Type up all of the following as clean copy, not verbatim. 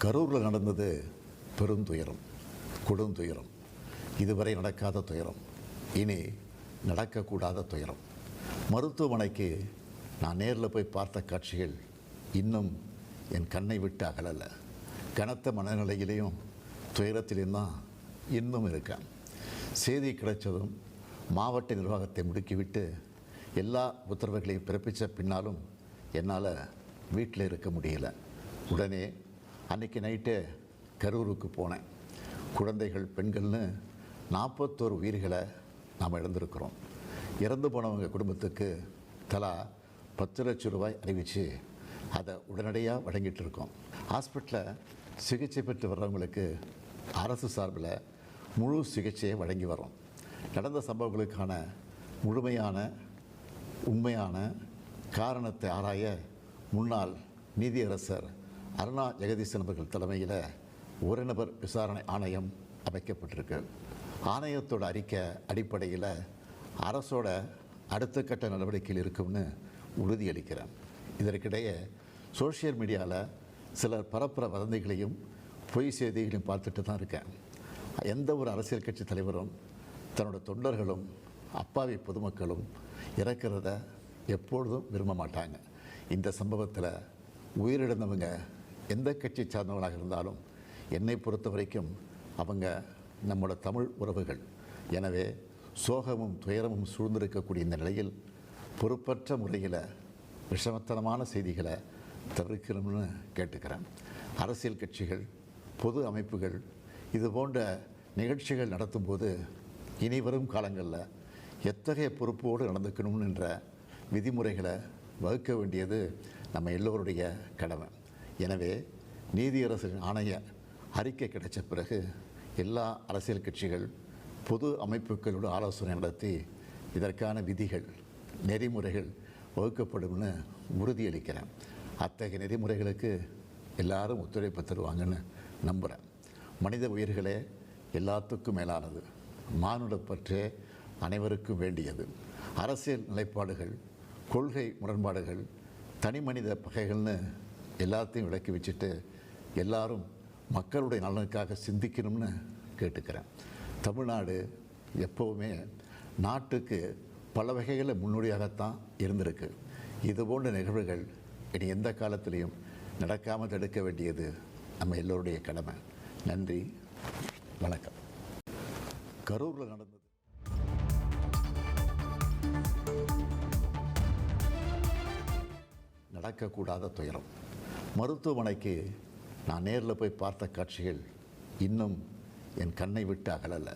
கரூரில் நடந்தது பெருந்துயரம், கொடுந்துயரம். இதுவரை நடக்காத துயரம், இனி நடக்கக்கூடாத துயரம். மருத்துவமனைக்கு நான் நேரில் போய் பார்த்த காட்சிகள் இன்னும் என் கண்ணை விட்டு அகலலை. கனத்த மனநிலையிலையும் துயரத்திலையும் தான் இன்னும் இருக்கேன். செய்தி கிடைச்சதும் மாவட்ட நிர்வாகத்தை முடுக்கிவிட்டு எல்லா உத்தரவுகளையும் பிறப்பித்த பின்னாலும் என்னால் வீட்டில் இருக்க முடியல. உடனே அன்றைக்கி நைட்டே கரூருக்கு போனேன். குழந்தைகள், பெண்கள்னு 41 உயிர்களை நாம் இழந்திருக்கிறோம். இறந்து போனவங்க குடும்பத்துக்கு தலா 10 லட்சம் ரூபாய் அறிவித்து அதை உடனடியாக வழங்கிட்டு இருக்கோம். ஹாஸ்பிட்டலில் சிகிச்சை பெற்று வர்றவங்களுக்கு அரசு சார்பில் முழு சிகிச்சையை வழங்கி வரோம். நடந்த சம்பவங்களுக்கான முழுமையான உண்மையான காரணத்தை ஆராய முன்னாள் நீதியரசர் அருணா ஜெகதீசன் அவர்கள் தலைமையில் ஒரு நபர் விசாரணை ஆணையம் அமைக்கப்பட்டிருக்கு. ஆணையத்தோட அறிக்கை அடிப்படையில் அரசோட அடுத்த கட்ட நடவடிக்கையில் இருக்கும்னு உறுதியளிக்கிறேன். இதற்கிடையே சோஷியல் மீடியாவில் சிலர் பரப்புகிற வதந்திகளையும் பொய் செய்திகளையும் பார்த்துட்டு தான் இருக்கேன். எந்த ஒரு அரசியல் கட்சி தலைவரும் தன்னோட தொண்டர்களும் அப்பாவி பொதுமக்களும் இறக்கிறத எப்பொழுதும் விரும்ப மாட்டாங்க. இந்த சம்பவத்தில் உயிரிழந்தவங்க எந்த கட்சி சார்ந்தவர்களாக இருந்தாலும் என்னை பொறுத்த வரைக்கும் அவங்க நம்மளோட தமிழ் உறவுகள். எனவே சோகமும் துயரமும் சூழ்ந்திருக்கக்கூடிய இந்த நிலையில் பொறுப்பற்ற முறையில் விஷமத்தனமான செய்திகளை தவிர்க்கணும்னு கேட்டுக்கிறேன். அரசியல் கட்சிகள், பொது அமைப்புகள் இது போன்ற நிகழ்ச்சிகள் நடத்தும்போது இனி வரும் காலங்களில் எத்தகைய பொறுப்போடு நடந்துக்கணும்னு என்ற விதிமுறைகளை வகுக்க வேண்டியது நம்ம எல்லோருடைய கடமை. எனவே நீதியரசரின் ஆணைய அறிக்கை கிடைச்ச பிறகு எல்லா அரசியல் கட்சிகள், பொது அமைப்புகளோடு ஆலோசனை நடத்தி இதற்கான விதிகள், நெறிமுறைகள் வகுக்கப்படும்னு உறுதியளிக்கிறேன். அத்தகைய நெறிமுறைகளுக்கு எல்லாரும் ஒத்துழைப்பு தருவாங்கன்னு நம்புகிறேன். மனித உயிர்களே எல்லாத்துக்கும் மேலானது. மானுடப்பற்றே அனைவருக்கும் வேண்டியது. அரசியல் நிலைப்பாடுகள், கொள்கை முரண்பாடுகள், தனி மனித பகைகள்னு எல்லாத்தையும் விலக்கி வச்சுட்டு எல்லாரும் மக்களுடைய நலனுக்காக சிந்திக்கணும்னு கேட்டுக்கிறேன். தமிழ்நாடு எப்போவுமே நாட்டுக்கு பல வகைகளில் முன்னோடியாகத்தான் இருந்திருக்கு. இதுபோன்ற நிகழ்வுகள் இனி எந்த காலத்திலையும் நடக்காமல் தடுக்க வேண்டியது நம்ம எல்லோருடைய கடமை. நன்றி, வணக்கம். கரூரில் நடந்தது நடக்கக்கூடாத துயரம். மருத்துவமனைக்கு நான் நேரில் போய் பார்த்த காட்சிகள் இன்னும் என் கண்ணை விட்டு அகலலை.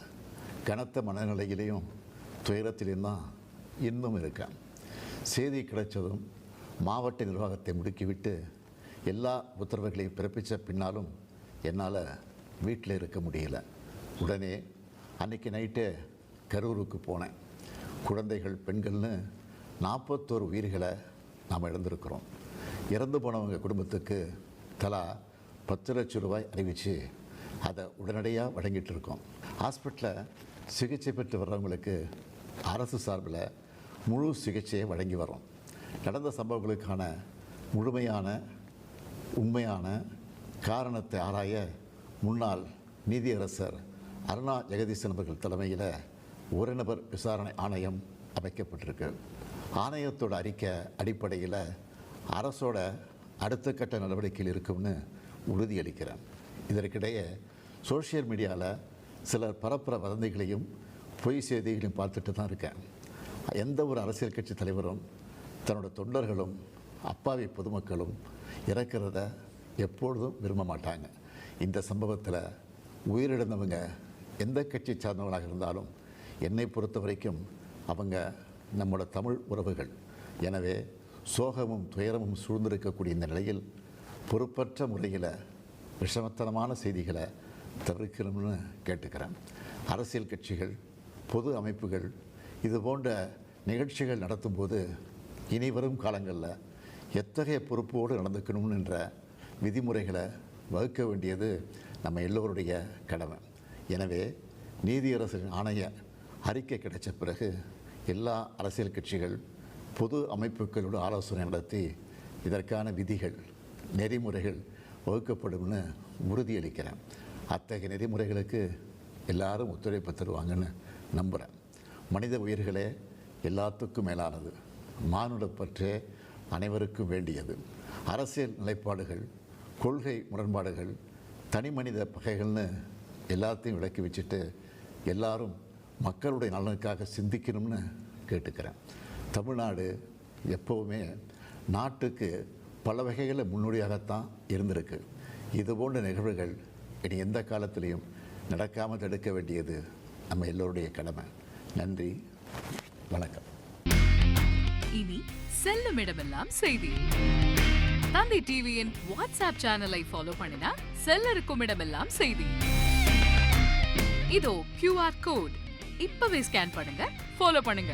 கனத்த மனநிலையிலையும் துயரத்திலையும் தான் இன்னும் இருக்கேன். செய்தி கிடைச்சதும் மாவட்ட நிர்வாகத்தை முடுக்கிவிட்டு எல்லா உத்தரவுகளையும் பிறப்பித்த பின்னாலும் என்னால் வீட்டில் இருக்க முடியல. உடனே அன்றைக்கி நைட்டே கரூருக்கு போனேன். குழந்தைகள், பெண்கள்னு 41 உயிர்களை நாம் இழந்திருக்கிறோம். இறந்து போனவங்க குடும்பத்துக்கு தலா 10 லட்சம் ரூபாய் அறிவித்து அதை உடனடியாக வழங்கிட்டு இருக்கோம். ஹாஸ்பிட்டலில் சிகிச்சை பெற்று வர்றவங்களுக்கு அரசு சார்பில் முழு சிகிச்சையை வழங்கி வரோம். நடந்த சம்பவங்களுக்கான முழுமையான உண்மையான காரணத்தை ஆராய முன்னாள் நீதியரசர் அருணா ஜெகதீசன் அவர்கள் தலைமையில் ஒரு நபர் விசாரணை ஆணையம் அமைக்கப்பட்டிருக்கு. ஆணையத்தோட அறிக்கை அடிப்படையில் அரசோட அடுத்த கட்ட நடவடிக்கையில் இருக்கும்னு உறுதியளிக்கிறேன். இதற்கிடையே சோஷியல் மீடியாவில் சிலர் பரப்புகிற வதந்திகளையும் பொய் செய்திகளையும் பார்த்துட்டு தான் இருக்கேன். எந்த ஒரு அரசியல் கட்சி தலைவரும் தன்னோட தொண்டர்களும் அப்பாவி பொதுமக்களும் இறக்கிறத எப்பொழுதும் விரும்ப மாட்டாங்க. இந்த சம்பவத்தில் உயிரிழந்தவங்க எந்த கட்சி சார்ந்தவர்களாக இருந்தாலும் என்னை பொறுத்த வரைக்கும் அவங்க நம்மளோட தமிழ் உறவுகள். எனவே சோகமும் துயரமும் சூழ்ந்திருக்கக்கூடிய இந்த நிலையில் பொறுப்பற்ற முறையில் விஷமத்தனமான செய்திகளை தவிர்க்கணும்னு கேட்டுக்கிறேன். அரசியல் கட்சிகள், பொது அமைப்புகள் இது போன்ற நிகழ்ச்சிகள் நடத்தும்போது இனி வரும் காலங்களில் எத்தகைய பொறுப்போடு நடந்துக்கணும்னு என்ற விதிமுறைகளை வகுக்க வேண்டியது நம்ம எல்லோருடைய கடமை. எனவே நீதியரசரின் ஆணைய அறிக்கை கிடைச்ச பிறகு எல்லா அரசியல் கட்சிகள், பொது அமைப்புகளோடு ஆலோசனை நடத்தி இதற்கான விதிகள், நெறிமுறைகள் வகுக்கப்படும்னு உறுதியளிக்கிறேன். அத்தகைய நெறிமுறைகளுக்கு எல்லாரும் ஒத்துழைப்பு தருவாங்கன்னு நம்புகிறேன். மனித உயிர்களே எல்லாத்துக்கும் மேலானது. மானுடப்பற்றே அனைவருக்கும் வேண்டியது. அரசியல் நிலைப்பாடுகள், கொள்கை முரண்பாடுகள், தனி மனித பகைகள்னு எல்லாத்தையும் விலக்கி வச்சுட்டு எல்லாரும் மக்களுடைய நலனுக்காக சிந்திக்கணும்னு கேட்டுக்கிறேன். தமிழ்நாடு எப்போவுமே நாட்டுக்கு பல வகைகளில் முன்னோடியாகத்தான் இருந்திருக்கு. இதுபோன்ற நிகழ்வுகள் இனி எந்த காலத்திலையும் நடக்காமல் தடுக்க வேண்டியது நம்ம எல்லோருடைய கடமை. நன்றி, வணக்கம். இனி செல்லும் இடமெல்லாம் செய்தி. தந்தை டிவியின் வாட்ஸ்அப் சேனலை ஃபாலோ பண்ணினா செல்ல இருக்கும் இடமெல்லாம் செய்தி. இதோ QR கோட், இப்பவே ஸ்கேன் பண்ணுங்க, ஃபாலோ பண்ணுங்க.